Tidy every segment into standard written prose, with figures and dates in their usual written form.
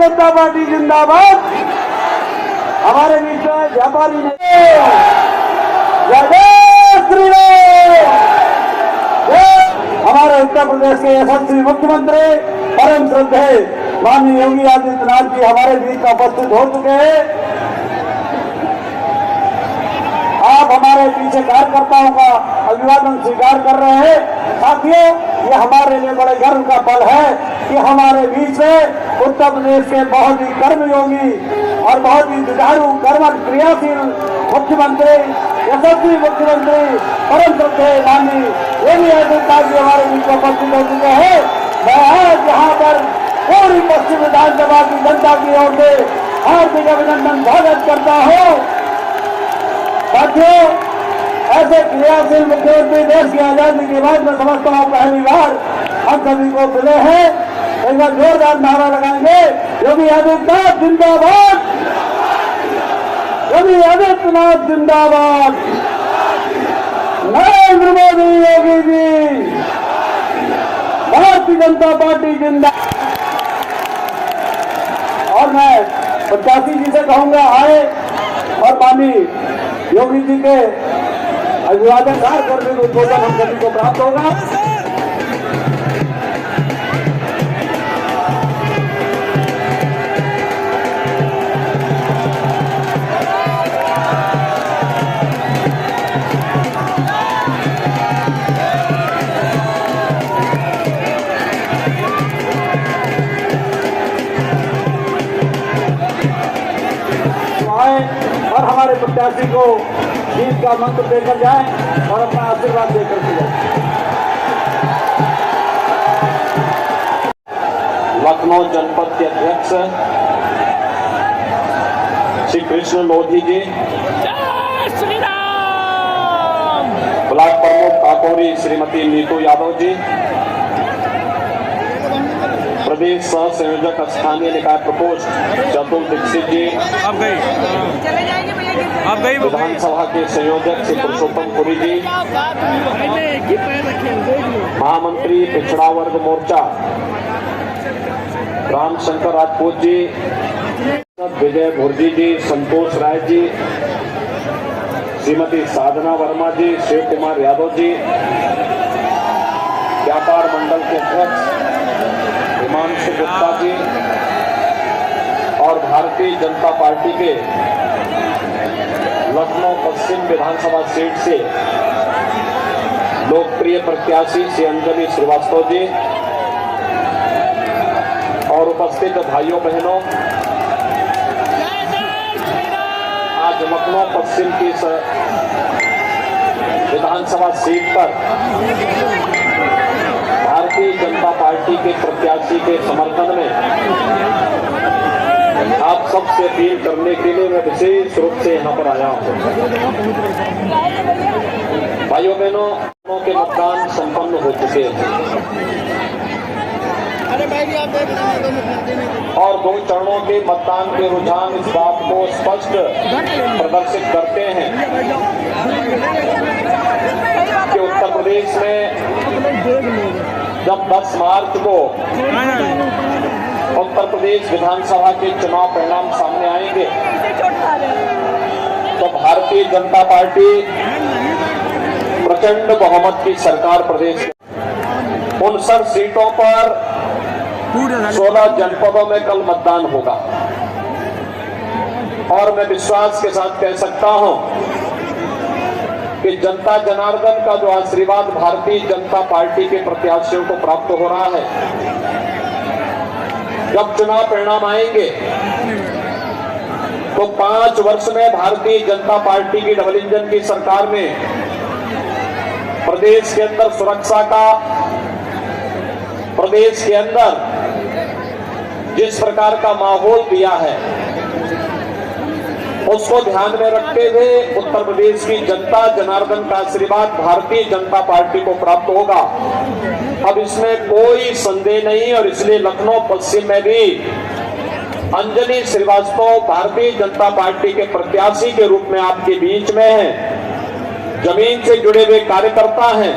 जनता party जिंदाबाद। हमारे बीच में व्यापारी नहीं, जय श्री राम। हमारे उत्तर प्रदेश के यशस्वी मुख्यमंत्री परम श्रद्धेय माननीय योगी आदित्यनाथ जी हमारे बीच में उपस्थित हो चुके हैं। आप हमारे पीछे कार्यकर्ताओं का अभिवादन स्वीकार कर रहे हैं। साथियों, ये हमारे लिए बड़े गर्व का पल है कि हमारे बीच में उत्तर प्रदेश के बहुत ही कर्मयोगी और बहुत ही जुझारू कर्मठ क्रियाशील मुख्यमंत्री, यशस्वी मुख्यमंत्री परम श्रद्धेय माननीय योगी आदित्यनाथ जी हमारे बीच में उपस्थित हो चुके हैं। मैं आज यहाँ पर पूरी पश्चिम विधानसभा की जनता की ओर से हार्दिक अभिनंदन स्वागत करता हूँ। साथियों, ऐसे क्रियाशील मुख्यमंत्री देश की आजादी के बाद में समझता हूँ पहली बार हम सभी को मिले हैं। एक बार जोरदार नारा लगाएंगे, योगी आदित्यनाथ जिंदाबाद, योगी आदित्यनाथ जिंदाबाद, नरेंद्र मोदी योगी जी, भारतीय जनता पार्टी जिंदाबाद। और मैं प्रत्याशी जी से कहूंगा आए और माननीय योगी जी के अभिवादन करने को उद्बोधन हम सभी को प्राप्त होगा। और हमारे प्रत्याशी को जीत का मंत्र देकर जाएं और अपना आशीर्वाद देकर के जाएं। लखनऊ जनपद के अध्यक्ष श्री कृष्ण लोधी जी, श्री राम। ब्लॉक प्रमुख काकोरी श्रीमती नीतू यादव जी, प्रदेश सह संयोजक स्थानीय निकाय प्रकोष्ठ चतुर दीक्षित जी, विधानसभा के संयोजक श्री पुरुषोत्तम पुरी जी, महामंत्री पिछड़ा वर्ग मोर्चा रामशंकर राजपूत जी, विजय भुर्जी जी, संतोष राय जी, श्रीमती साधना वर्मा जी, शिव कुमार यादव जी, व्यापार मंडल के अध्यक्ष हिमांशु गुप्ता जी और भारतीय जनता पार्टी के लखनऊ पश्चिम विधानसभा सीट से लोकप्रिय प्रत्याशी श्री अंजलि श्रीवास्तव जी और उपस्थित भाइयों बहनों, आज लखनऊ पश्चिम की विधानसभा सीट पर भारतीय जनता पार्टी के प्रत्याशी के समर्थन में आप सबसे अपील करने के लिए मैं विशेष रूप से यहाँ पर आया हूँ। भाइयों बहनों के मतदान संपन्न हो चुके हैं और 2 चरणों के मतदान के रुझान इस बात को स्पष्ट प्रदर्शित करते हैं कि उत्तर प्रदेश में जब 10 मार्च को उत्तर प्रदेश विधानसभा के चुनाव परिणाम सामने आएंगे तो भारतीय जनता पार्टी प्रचंड बहुमत की सरकार प्रदेश में 59 सीटों पर 16 जनपदों में कल मतदान होगा और मैं विश्वास के साथ कह सकता हूं कि जनता जनार्दन का जो आशीर्वाद भारतीय जनता पार्टी के प्रत्याशियों को प्राप्त हो रहा है, जब चुनाव परिणाम आएंगे तो 5 वर्ष में भारतीय जनता पार्टी की डबल इंजन की सरकार में प्रदेश के अंदर सुरक्षा का, प्रदेश के अंदर जिस प्रकार का माहौल दिया है उसको ध्यान में रखते हुए उत्तर प्रदेश की जनता जनार्दन का आशीर्वाद भारतीय जनता पार्टी को प्राप्त होगा। अब इसमें कोई संदेह नहीं और इसलिए लखनऊ पश्चिम में भी अंजलि श्रीवास्तव भारतीय जनता पार्टी के प्रत्याशी के रूप में आपके बीच में हैं, जमीन से जुड़े हुए कार्यकर्ता हैं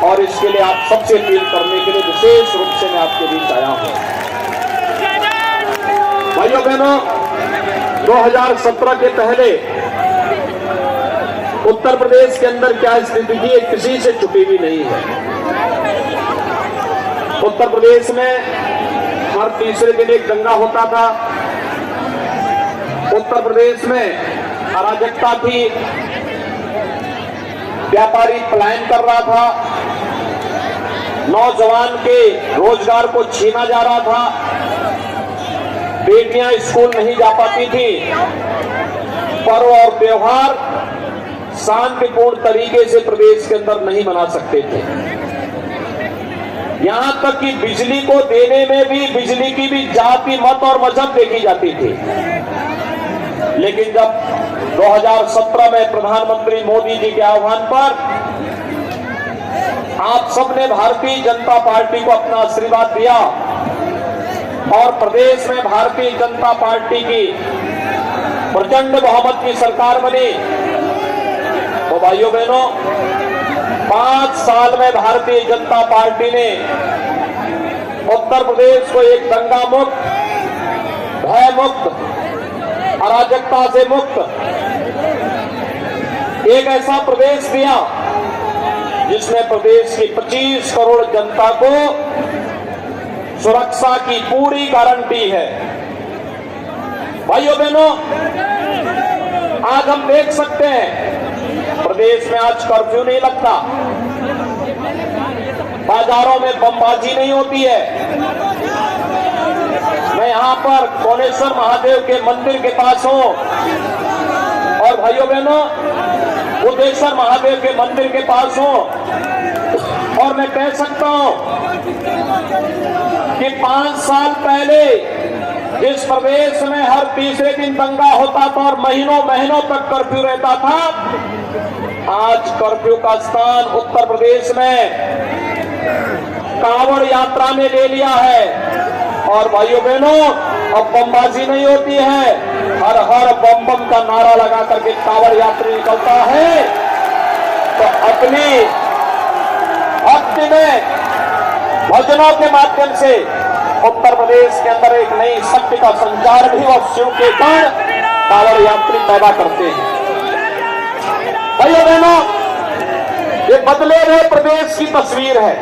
और इसके लिए आप सबसे अपील करने के लिए विशेष रूप से मैं आपके बीच आया हूं। भाइयों बहनों, 2017 के पहले उत्तर प्रदेश के अंदर क्या स्थिति थी, ये किसी से छुपी हुई नहीं है। उत्तर प्रदेश में हर तीसरे दिन एक दंगा होता था। उत्तर प्रदेश में अराजकता थी, व्यापारी पलायन कर रहा था, नौजवान के रोजगार को छीना जा रहा था, बेटियां स्कूल नहीं जा पाती थी, पर्व और त्योहार शांतिपूर्ण तरीके से प्रदेश के अंदर नहीं मना सकते थे। यहां तक कि बिजली को देने में भी बिजली की भी जाति, मत और मजहब देखी जाती थी। लेकिन जब 2017 में प्रधानमंत्री मोदी जी के आह्वान पर आप सबने भारतीय जनता पार्टी को अपना आशीर्वाद दिया और प्रदेश में भारतीय जनता पार्टी की प्रचंड बहुमत की सरकार बनी, तो भाइयों बहनों, 5 साल में भारतीय जनता पार्टी ने उत्तर प्रदेश को एक दंगा मुक्त, भय मुक्त, अराजकता से मुक्त एक ऐसा प्रदेश दिया जिसने प्रदेश की 25 करोड़ जनता को सुरक्षा की पूरी गारंटी है। भाइयों बहनों, आज हम देख सकते हैं प्रदेश में आज कर्फ्यू नहीं लगता, बाजारों में बमबाजी नहीं होती है। मैं यहां पर कोनेश्वर महादेव के मंदिर के पास हूं और भाइयों बहनों, बुद्धेश्वर महादेव के मंदिर के पास हूं और मैं कह सकता हूं कि 5 साल पहले जिस प्रदेश में हर तीसरे दिन दंगा होता था और महीनों महीनों तक कर्फ्यू रहता था, आज कर्फ्यू का स्थान उत्तर प्रदेश में कांवड़ यात्रा ने ले लिया है। और भाइयों बहनों, अब बमबाजी नहीं होती है, हर हर बम बम का नारा लगा करके कांवड़ यात्री निकलता है। तो अपनी भक्ति में भजनों के माध्यम से उत्तर प्रदेश के अंदर एक नई शक्ति का संचार भी और शिव के गण कांवड़ यात्री पैदा करते हैं। भाइयों बहनों, ये बदले हुए प्रदेश की तस्वीर है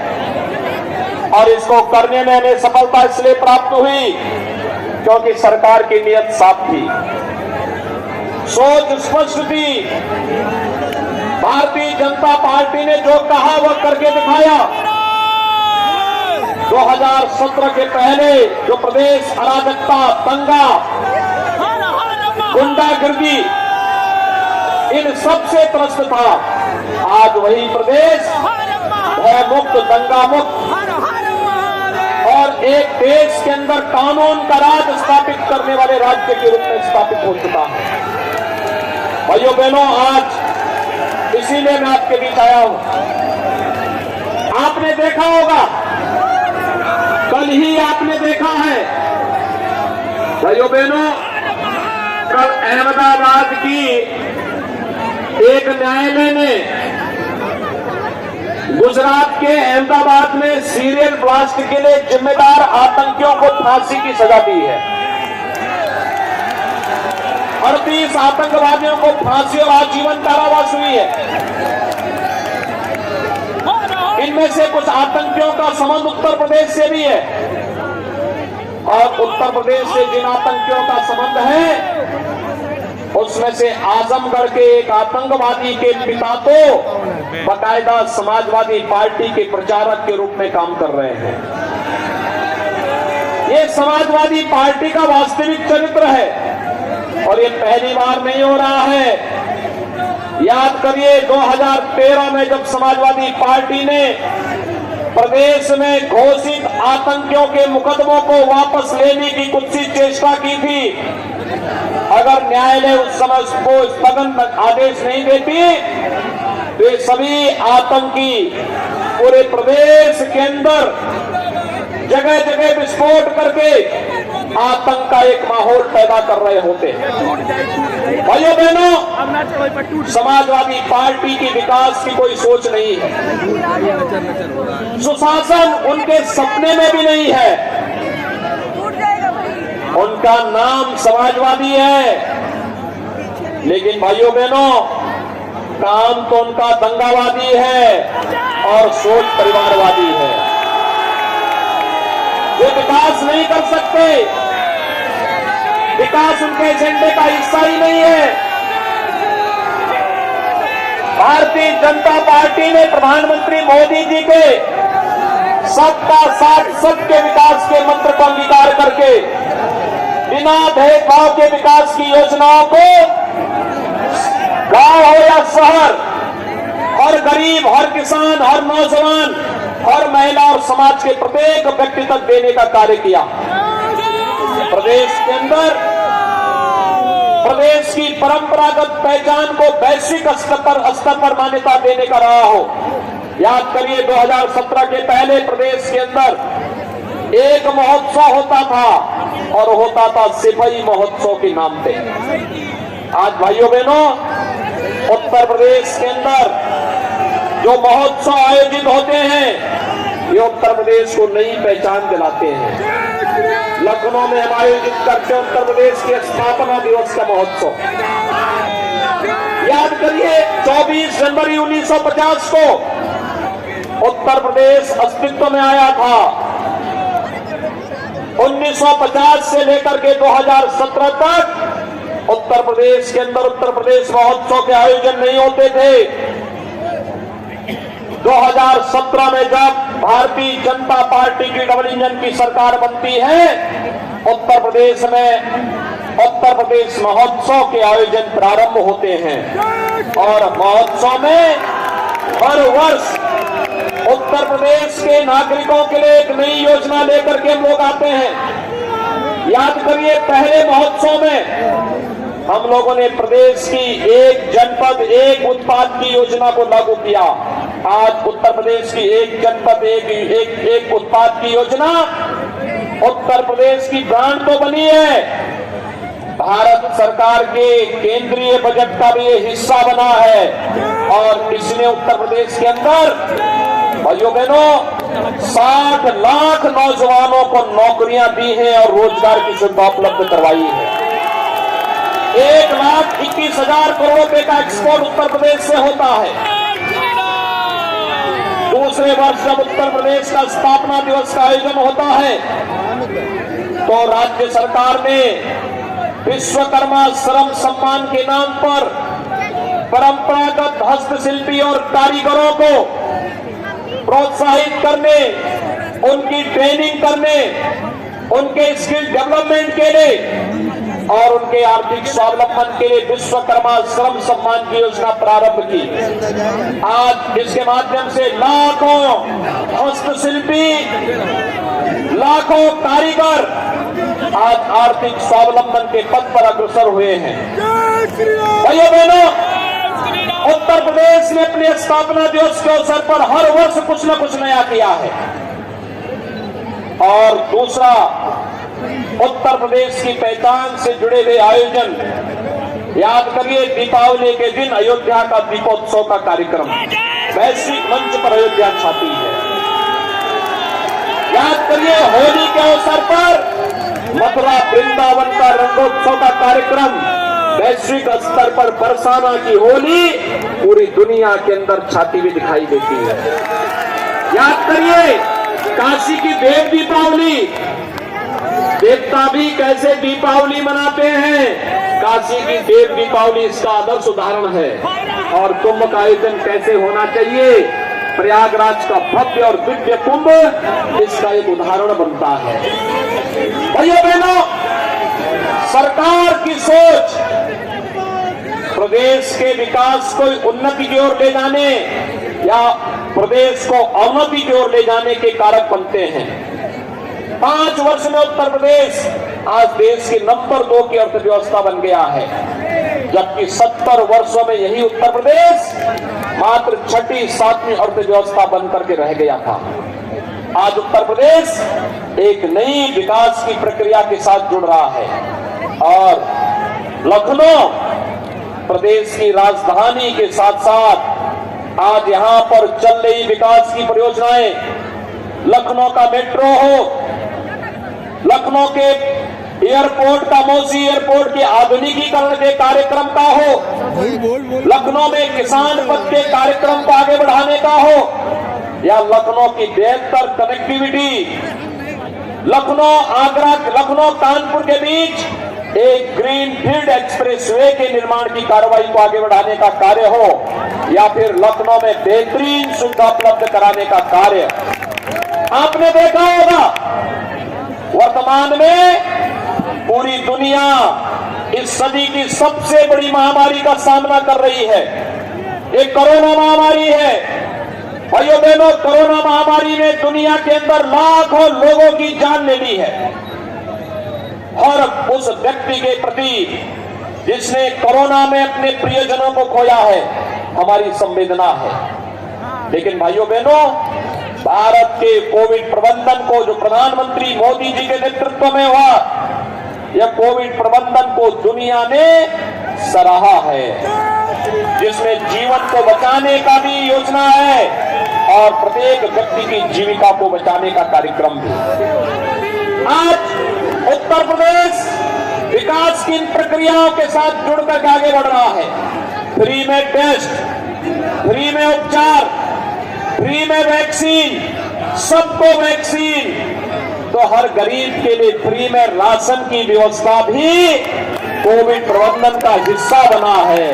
और इसको करने में हमें सफलता इसलिए प्राप्त हुई क्योंकि सरकार की नीयत साफ थी, सोच स्पष्ट थी। भारतीय जनता पार्टी ने जो कहा वह करके दिखाया। 2017 के पहले जो प्रदेश अराजकता, दंगा, गुंडागर्दी इन सबसे त्रस्त था, आज वही प्रदेश भय मुक्त, दंगा मुक्त और एक देश के अंदर कानून का राज स्थापित करने वाले राज्य के रूप में स्थापित हो चुका है। भाइयों बहनों, आज इसीलिए मैं आपके बीच आया हूं। आपने देखा होगा, कल ही आपने देखा है भाइयों बहनों, कल अहमदाबाद की एक न्यायालय ने गुजरात के अहमदाबाद में सीरियल ब्लास्ट के लिए जिम्मेदार आतंकियों को फांसी की सजा दी है। 38 आतंकवादियों को फांसी और आजीवन कारावास हुई है। इनमें से कुछ आतंकियों का संबंध उत्तर प्रदेश से भी है और उत्तर प्रदेश से जिन आतंकियों का संबंध है उसमें से आजमगढ़ के एक आतंकवादी के पिता तो बाकायदा समाजवादी पार्टी के प्रचारक के रूप में काम कर रहे हैं। ये समाजवादी पार्टी का वास्तविक चरित्र है और ये पहली बार नहीं हो रहा है। याद करिए 2013 में जब समाजवादी पार्टी ने प्रदेश में घोषित आतंकियों के मुकदमों को वापस लेने की कुत्सित चेष्टा की थी, अगर न्यायालय उस समय उसको स्थगन आदेश नहीं देती तो ये सभी आतंकी पूरे प्रदेश के अंदर जगह जगह विस्फोट करके आतंक का एक माहौल पैदा कर रहे होते। भाइयों बहनों, समाजवादी पार्टी की विकास की कोई सोच नहीं है, सुशासन उनके सपने में भी नहीं है उनका नाम समाजवादी है, लेकिन भाइयों बहनों काम तो उनका दंगावादी है और सोच परिवारवादी है। वे विकास नहीं कर सकते, विकास उनके एजेंडे का हिस्सा ही नहीं है। भारतीय जनता पार्टी ने प्रधानमंत्री मोदी जी के सबका साथ सबके विकास के मंत्र को अंगीकार करके बिना भेदभाव के विकास की योजनाओं को गांव हो या शहर, हर गरीब, हर किसान, हर नौजवान, हर महिला और समाज के प्रत्येक व्यक्ति तक देने का कार्य किया। प्रदेश के अंदर प्रदेश की परंपरागत पहचान को वैश्विक स्तर पर मान्यता देने का रहा हो। याद करिए 2017 के पहले प्रदेश के अंदर एक महोत्सव होता था और होता था सिपाही महोत्सव के नाम पे। आज भाइयों बहनों उत्तर प्रदेश के अंदर जो महोत्सव आयोजित होते हैं ये उत्तर प्रदेश को नई पहचान दिलाते हैं। लखनऊ में हम आयोजित करते हैं उत्तर प्रदेश के स्थापना दिवस का महोत्सव। याद करिए 24 जनवरी 1950 को उत्तर प्रदेश अस्तित्व में आया था। 1950 से लेकर के 2017 तक उत्तर प्रदेश के अंदर उत्तर प्रदेश महोत्सव के आयोजन नहीं होते थे। 2017 में जब भारतीय जनता पार्टी की डबल इंजन की सरकार बनती है, उत्तर प्रदेश में उत्तर प्रदेश महोत्सव के आयोजन प्रारंभ होते हैं और महोत्सव में हर वर्ष उत्तर प्रदेश के नागरिकों के लिए एक नई योजना लेकर के हम लोग आते हैं। याद करिए पहले महोत्सव में हम लोगों ने प्रदेश की एक जनपद एक उत्पाद की योजना को लागू किया। आज उत्तर प्रदेश की एक जनपद एक उत्पाद की योजना उत्तर प्रदेश की ब्रांड तो बनी है, भारत सरकार के केंद्रीय बजट का भी ये हिस्सा बना है और इसने उत्तर प्रदेश के अंदर भाइयों बहनों 60 लाख नौजवानों को नौकरियां दी हैं और रोजगार की सुविधा उपलब्ध करवाई है। 1,21,000 करोड़ रुपए का एक्सपोर्ट उत्तर प्रदेश से होता है। दूसरे वर्ष जब उत्तर प्रदेश का स्थापना दिवस का आयोजन होता है तो राज्य सरकार ने विश्वकर्मा श्रम सम्मान के नाम पर परंपरागत हस्तशिल्पी और कारीगरों को प्रोत्साहित करने, उनकी ट्रेनिंग करने, उनके स्किल डेवलपमेंट के लिए और उनके आर्थिक स्वावलंबन के लिए विश्वकर्मा श्रम सम्मान की योजना प्रारंभ की। आज इसके माध्यम से लाखों हस्तशिल्पी, लाखों कारीगर आज आर्थिक स्वावलंबन के पथ पर अग्रसर हुए हैं। भाइयों बहनों, उत्तर प्रदेश ने अपने स्थापना दिवस के अवसर पर हर वर्ष कुछ न कुछ नया किया है। और दूसरा, उत्तर प्रदेश की पहचान से जुड़े हुए आयोजन, याद करिए दीपावली के दिन अयोध्या का दीपोत्सव का कार्यक्रम वैश्विक मंच पर अयोध्या छाती है। याद करिए होली के अवसर पर मथुरा वृंदावन का रंगोत्सव का कार्यक्रम, वैश्विक स्तर पर बरसाना की होली पूरी दुनिया के अंदर छाती हुई दिखाई देती है। याद करिए काशी की देव दीपावली, देवता भी कैसे दीपावली मनाते हैं, काशी की देव दीपावली इसका आदर्श उदाहरण है। और कुंभ का आयोजन कैसे होना चाहिए, प्रयागराज का भव्य और दिव्य कुंभ इसका एक उदाहरण बनता है। भाइयों बहनों, सरकार की सोच प्रदेश के विकास को उन्नति की ओर ले जाने या प्रदेश को अवनति की ओर ले जाने के कारक बनते हैं। 5 वर्ष में उत्तर प्रदेश आज देश की नंबर 2 की अर्थव्यवस्था बन गया है, जबकि 70 वर्षों में यही उत्तर प्रदेश मात्र 6ठी 7वीं अर्थव्यवस्था बनकर के रह गया था। आज उत्तर प्रदेश एक नई विकास की प्रक्रिया के साथ जुड़ रहा है और लखनऊ प्रदेश की राजधानी के साथ साथ आज यहां पर चल रही विकास की परियोजनाएं, लखनऊ का मेट्रो हो, लखनऊ के एयरपोर्ट का मोसी एयरपोर्ट के आधुनिकीकरण के कार्यक्रम का हो, लखनऊ में किसान पथ के कार्यक्रम को आगे बढ़ाने का हो, या लखनऊ की बेहतर कनेक्टिविटी, लखनऊ आगरा, लखनऊ कानपुर के बीच एक ग्रीन फील्ड एक्सप्रेसवे के निर्माण की कार्रवाई को आगे बढ़ाने का कार्य हो, या फिर लखनऊ में बेहतरीन सुविधा उपलब्ध कराने का कार्य। आपने देखा होगा वर्तमान में पूरी दुनिया इस सदी की सबसे बड़ी महामारी का सामना कर रही है। एक कोरोना महामारी है। भाइयों बहनों, कोरोना महामारी ने दुनिया के अंदर लाखों लोगों की जान ले ली है। और उस व्यक्ति के प्रति जिसने कोरोना में अपने प्रियजनों को खोया है, हमारी संवेदना है। लेकिन भाइयों बहनों, भारत के कोविड प्रबंधन को जो प्रधानमंत्री मोदी जी के नेतृत्व में हुआ, यह कोविड प्रबंधन को दुनिया ने सराहा है, जिसमें जीवन को बचाने का भी योजना है और प्रत्येक व्यक्ति की जीविका को बचाने का कार्यक्रम भी। आज उत्तर प्रदेश विकास की इन प्रक्रियाओं के साथ जुड़कर आगे बढ़ रहा है। फ्री में टेस्ट, फ्री में उपचार, फ्री में वैक्सीन, सबको वैक्सीन, तो हर गरीब के लिए फ्री में राशन की व्यवस्था भी कोविड प्रबंधन का हिस्सा बना है।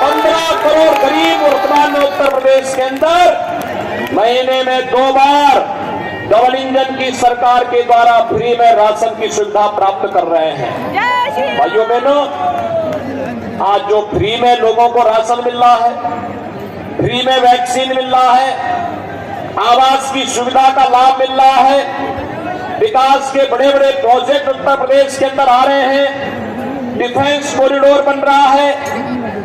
15 करोड़ गरीब वर्तमान में उत्तर प्रदेश के अंदर महीने में 2 बार डबल इंजन की सरकार के द्वारा फ्री में राशन की सुविधा प्राप्त कर रहे हैं। भाइयों बहनों, आज जो फ्री में लोगों को राशन मिल रहा है, फ्री में वैक्सीन मिल रहा है, आवास की सुविधा का लाभ मिल रहा है, विकास के बड़े बड़े प्रोजेक्ट उत्तर प्रदेश के अंदर आ रहे हैं, डिफेंस कॉरिडोर बन रहा है,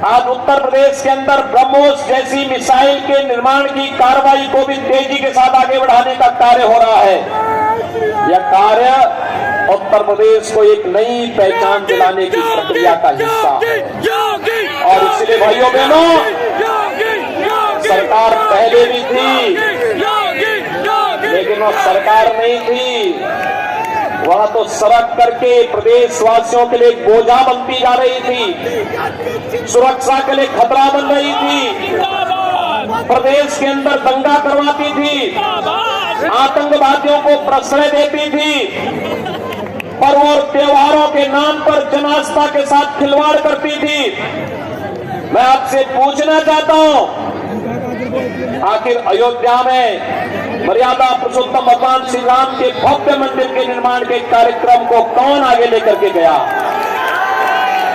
आज उत्तर प्रदेश के अंदर ब्रह्मोस जैसी मिसाइल के निर्माण की कार्रवाई को भी तेजी के साथ आगे बढ़ाने का कार्य हो रहा है। यह कार्य उत्तर प्रदेश को एक नई पहचान दिलाने की प्रक्रिया का हिस्सा है। और इसलिए भाइयों बहनों, सरकार पहले भी थी, लेकिन वह सरकार नहीं थी, वह तो सड़क करके प्रदेशवासियों के लिए बोझा बनती जा रही थी, सुरक्षा के लिए खतरा बन रही थी, प्रदेश के अंदर दंगा करवाती थी, आतंकवादियों को प्रश्रय देती थी, पर्व और त्योहारों के नाम पर जनास्था के साथ खिलवाड़ करती थी। मैं आपसे पूछना चाहता हूं, आखिर अयोध्या में मर्यादा पुरुषोत्तम भगवान श्री राम के भव्य मंदिर के निर्माण के कार्यक्रम को कौन आगे लेकर के गया?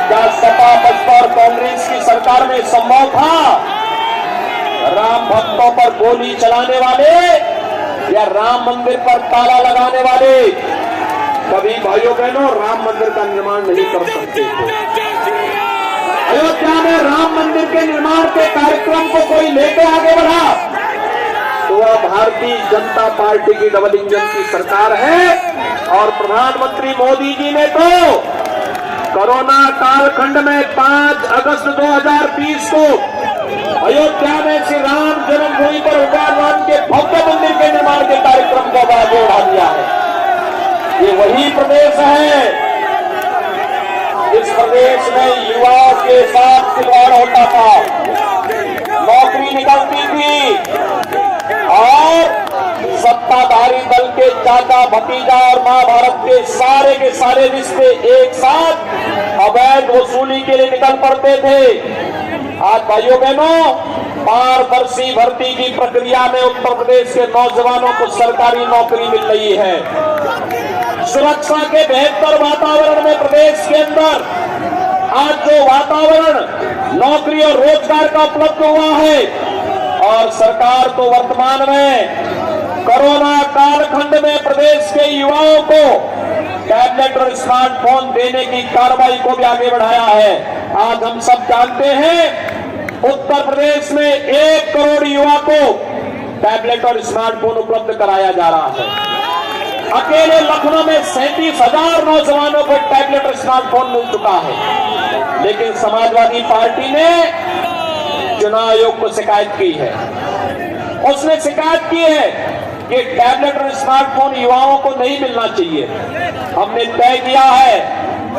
क्या सपा, बसपा और कांग्रेस की सरकार में संभव था? राम भक्तों पर गोली चलाने वाले या राम मंदिर पर ताला लगाने वाले कभी भाइयों बहनों राम मंदिर का निर्माण नहीं कर सकते थे। अयोध्या में राम मंदिर के निर्माण के कार्यक्रम को कोई लेकर आगे बढ़ा तो वह भारतीय जनता पार्टी की डबल इंजन की सरकार है। और प्रधानमंत्री मोदी जी ने तो कोरोना कालखंड में 5 अगस्त 2020 को अयोध्या में श्री राम जन्मभूमि पर भगवान के भव्य मंदिर के निर्माण के कार्यक्रम को आगे बढ़ा दिया है। ये वही प्रदेश है, इस प्रदेश में युवाओं के साथ खिलवाड़ होता था, नौकरी निकलती थी और सत्ताधारी दल के चाचा, भतीजा और महाभारत के सारे रिश्ते एक साथ अवैध वसूली के लिए निकल पड़ते थे। आज भाइयों बहनों, पारदर्शी भर्ती की प्रक्रिया में उत्तर प्रदेश के नौजवानों को सरकारी नौकरी मिल रही है। सुरक्षा के बेहतर वातावरण में प्रदेश के अंदर आज जो वातावरण नौकरी और रोजगार का उपलब्ध हुआ है, और सरकार तो वर्तमान में कोरोना कालखंड में प्रदेश के युवाओं को टैबलेट और स्मार्टफोन देने की कार्रवाई को भी आगे बढ़ाया है। आज हम सब जानते हैं उत्तर प्रदेश में 1 करोड़ युवा को टैबलेट और स्मार्टफोन उपलब्ध कराया जा रहा है। अकेले लखनऊ में 37,000 नौजवानों को टैबलेट और स्मार्टफोन मिल चुका है। लेकिन समाजवादी पार्टी ने चुनाव आयोग को शिकायत की है। उसने शिकायत की है ये टैबलेट और स्मार्टफोन युवाओं को नहीं मिलना चाहिए। हमने तय किया है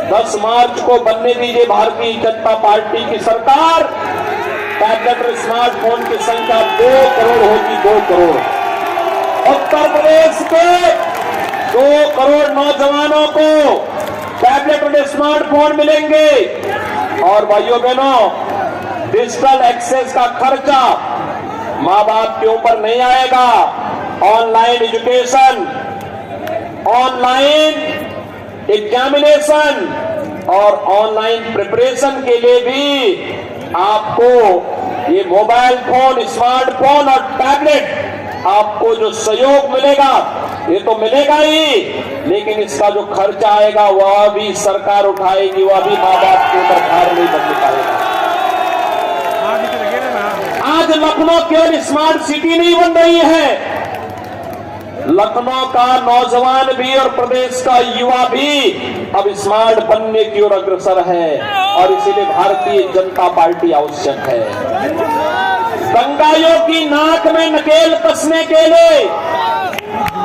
10 मार्च को बनने दीजिए भारतीय जनता पार्टी की सरकार। टैबलेट और स्मार्टफोन की संख्या 2 करोड़ होगी, 2 करोड़। उत्तर प्रदेश के 2 करोड़ नौजवानों को टैबलेट और स्मार्टफोन मिलेंगे। और भाइयों बहनों, डिजिटल एक्सेस का खर्चा मां बाप के ऊपर नहीं आएगा। ऑनलाइन एजुकेशन, ऑनलाइन एग्जामिनेशन और ऑनलाइन प्रिपरेशन के लिए भी आपको ये मोबाइल फोन, स्मार्टफोन और टैबलेट आपको जो सहयोग मिलेगा ये तो मिलेगा ही, लेकिन इसका जो खर्चा आएगा वह भी सरकार उठाएगी, वह भी मां बाप के ऊपर भार नहीं बन पाएगा। आज लखनऊ केवल स्मार्ट सिटी नहीं बन रही है, लखनऊ का नौजवान भी और प्रदेश का युवा भी अब स्मार्ट बनने की ओर अग्रसर है और इसीलिए भारतीय जनता पार्टी आवश्यक है। दंगाइयों की नाक में नकेल कसने के लिए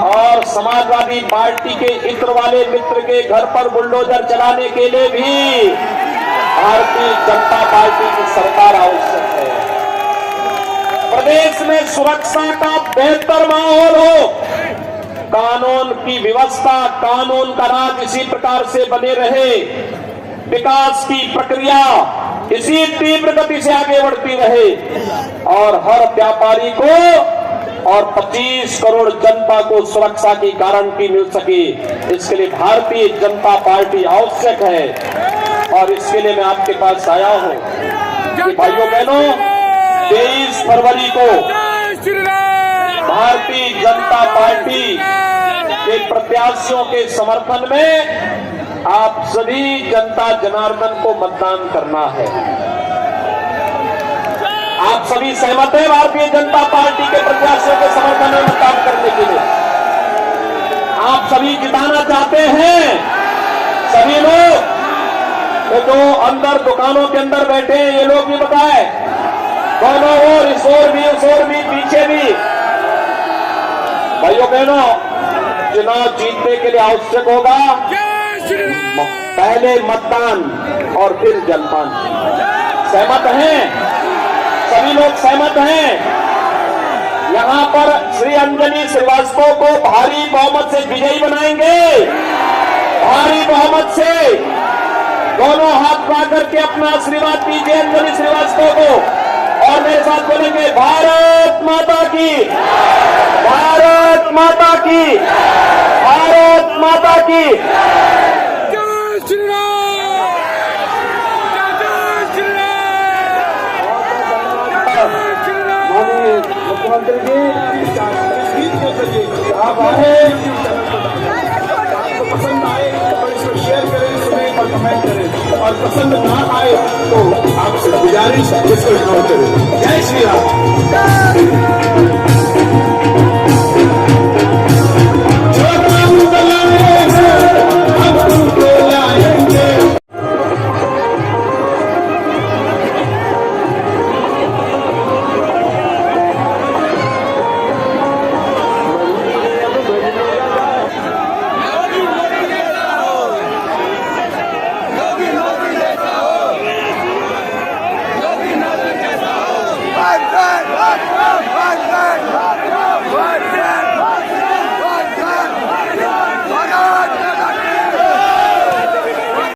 और समाजवादी पार्टी के इत्र वाले मित्र के घर पर बुलडोजर चलाने के लिए भी भारतीय जनता पार्टी की सरकार आवश्यक है। प्रदेश में सुरक्षा का बेहतर माहौल हो, कानून की व्यवस्था, कानून का राज इसी प्रकार से बने रहे, विकास की प्रक्रिया इसी तीव्र गति से आगे बढ़ती रहे और हर व्यापारी को और 25 करोड़ जनता को सुरक्षा की गारंटी मिल सके, इसके लिए भारतीय जनता पार्टी आवश्यक है। और इसके लिए मैं आपके पास आया हूं कि भाइयों बहनों, 23 फरवरी को भारतीय जनता पार्टी के प्रत्याशियों के समर्थन में आप सभी जनता जनार्दन को मतदान करना है। आप सभी सहमत हैं भारतीय जनता पार्टी के प्रत्याशियों के समर्थन में मतदान करने के लिए? आप सभी जिताना चाहते हैं? सभी लोग तो जो अंदर दुकानों के अंदर बैठे हैं ये लोग भी बताए, दोनों ओर, इस ओर भी, उस ओर भी, पीछे भी। भाइयों बहनों, चुनाव जीतने के लिए आवश्यक होगा पहले मतदान और फिर जलपान। सहमत हैं? सभी लोग सहमत हैं? यहां पर श्री अंजनी श्रीवास्तव को भारी बहुमत से विजयी बनाएंगे, भारी बहुमत से। दोनों हाथ पा करके अपना आशीर्वाद दीजिए अंजनी श्रीवास्तव को और मेरे साथ बोलेंगे भारत माता की, भारत माता की, भारत माता की। जय श्री राम, जय श्री राम। माननीय मुख्यमंत्री जी, आप आए, आपको पसंद आए तो इसको शेयर करें, सुनें और कमेंट करें, और पसंद ना आए तो आपसे गुजारिश इसको इग्नोर करें। जय श्री राम।